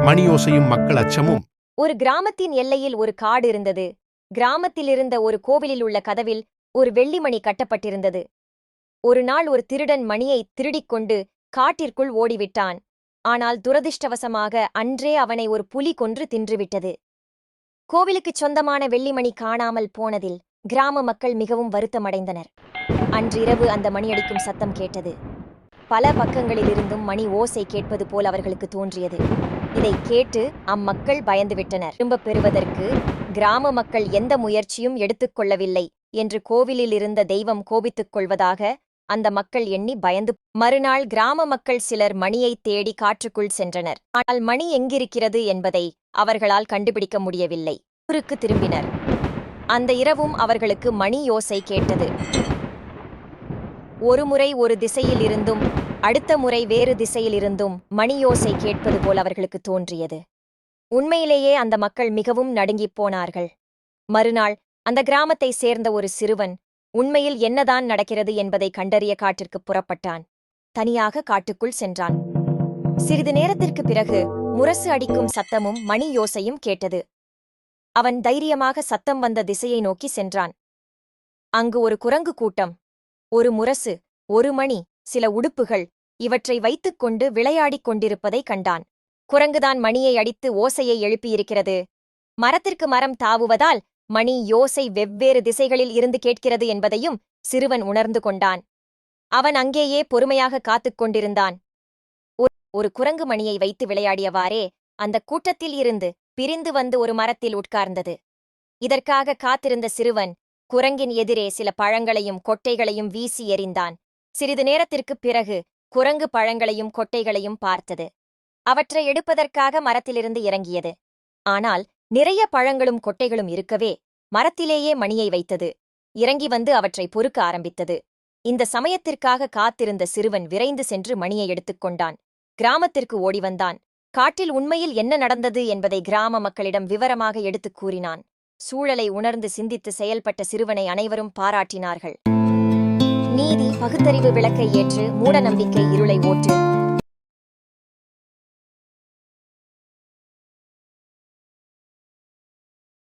மணியோசையும் மக்கள் அச்சமும். ஒரு கிராமத்தின் எல்லையில் ஒரு காடு இருந்தது. கிராமத்திலிருந்த ஒரு கோவிலில் உள்ள கதவில் ஒரு வெள்ளிமணி கட்டப்பட்டிருந்தது. ஒரு நாள் ஒரு திருடன் மணியை திருடிக்கொண்டு காட்டிற்குள் ஓடிவிட்டான். ஆனால் துரதிர்ஷ்டவசமாக அன்றே அவனை ஒரு புலி கொன்று தின்றுவிட்டது. கோவிலுக்குச் சொந்தமான வெள்ளிமணி காணாமல் போனதில் கிராம மக்கள் மிகவும் வருத்தமடைந்தனர். அன்றிரவு அந்த மணியடிக்கும் சத்தம் கேட்டது. பல பக்கங்களிலிருந்தும் மணி ஓசை கேட்பது போல் அவர்களுக்கு தோன்றியது. இதை கேட்டு அம்மக்கள் பயந்துவிட்டனர். திரும்பப் பெறுவதற்கு கிராம மக்கள் எந்த முயற்சியும் எடுத்துக்கொள்ளவில்லை என்று கோவிலில் இருந்த தெய்வம் கோபித்துக் கொள்வதாக அந்த மக்கள் எண்ணி பயந்து மறுநாள் கிராம மக்கள் சிலர் மணியை தேடி காற்றுக்குள் சென்றனர். ஆனால் மணி எங்கிருக்கிறது என்பதை அவர்களால் கண்டுபிடிக்க முடியவில்லை. ஊருக்கு திரும்பினர். அந்த இரவும் அவர்களுக்கு மணி யோசை கேட்டது. ஒரு முறை ஒரு திசையில் இருந்தும் அடுத்த முறை வேறு திசையில் இருந்தும் மணியோசை கேட்பது போல் அவர்களுக்கு தோன்றியது. உண்மையிலேயே அந்த மக்கள் மிகவும் நடுங்கிப் போனார்கள். மறுநாள் அந்த கிராமத்தை சேர்ந்த ஒரு சிறுவன் உண்மையில் என்னதான் நடக்கிறது என்பதை கண்டறிய காட்டிற்கு புறப்பட்டான். தனியாக காட்டுக்குள் சென்றான். சிறிது நேரத்திற்கு பிறகு முரசு அடிக்கும் சத்தமும் மணி யோசையும் கேட்டது. அவன் தைரியமாக சத்தம் வந்த திசையை நோக்கி சென்றான். அங்கு ஒரு குரங்கு கூட்டம், ஒரு முரசு, ஒரு மணி, சில உடுப்புகள் இவற்றை வைத்துக்கொண்டு விளையாடிக் கொண்டிருப்பதை கண்டான். குரங்குதான் மணியை அடித்து ஓசையை எழுப்பியிருக்கிறது. மரத்திற்கு மரம் தாவுவதால் மணி யோசை வெவ்வேறு திசைகளில் இருந்து கேட்கிறது என்பதையும் சிறுவன் உணர்ந்து கொண்டான். அவன் அங்கேயே பொறுமையாக காத்துக் கொண்டிருந்தான். ஒரு குரங்கு மணியை வைத்து விளையாடியவாறே அந்த கூட்டத்தில் இருந்து பிரிந்து வந்து ஒரு மரத்தில் உட்கார்ந்தது. இதற்காக காத்திருந்த சிறுவன் குரங்கின் எதிரே சில பழங்களையும் கொட்டைகளையும் வீசி எறிந்தான். சிறிது நேரத்திற்குப் பிறகு குரங்கு பழங்களையும் கொட்டைகளையும் பார்த்தது. அவற்றை எடுப்பதற்காக மரத்திலிருந்து இறங்கியது. ஆனால் நிறைய பழங்களும் கொட்டைகளும் இருக்கவே மரத்திலேயே மணியை வைத்தது. இறங்கி வந்து அவற்றை பொறுக்க ஆரம்பித்தது. இந்த சமயத்திற்காக காத்திருந்த சிறுவன் விரைந்து சென்று மணியை எடுத்துக்கொண்டான். கிராமத்திற்கு ஓடிவந்தான். காட்டில் உண்மையில் என்ன நடந்தது என்பதை கிராம மக்களிடம் விவரமாக எடுத்துக் கூறினான். சூழலை உணர்ந்து சிந்தித்து செயல்பட்ட சிறுவனை அனைவரும் பாராட்டினார்கள். நீதி பகுத்தறிவு விளக்கை ஏற்று மூட நம்பிக்கை இருளை ஓட்டு.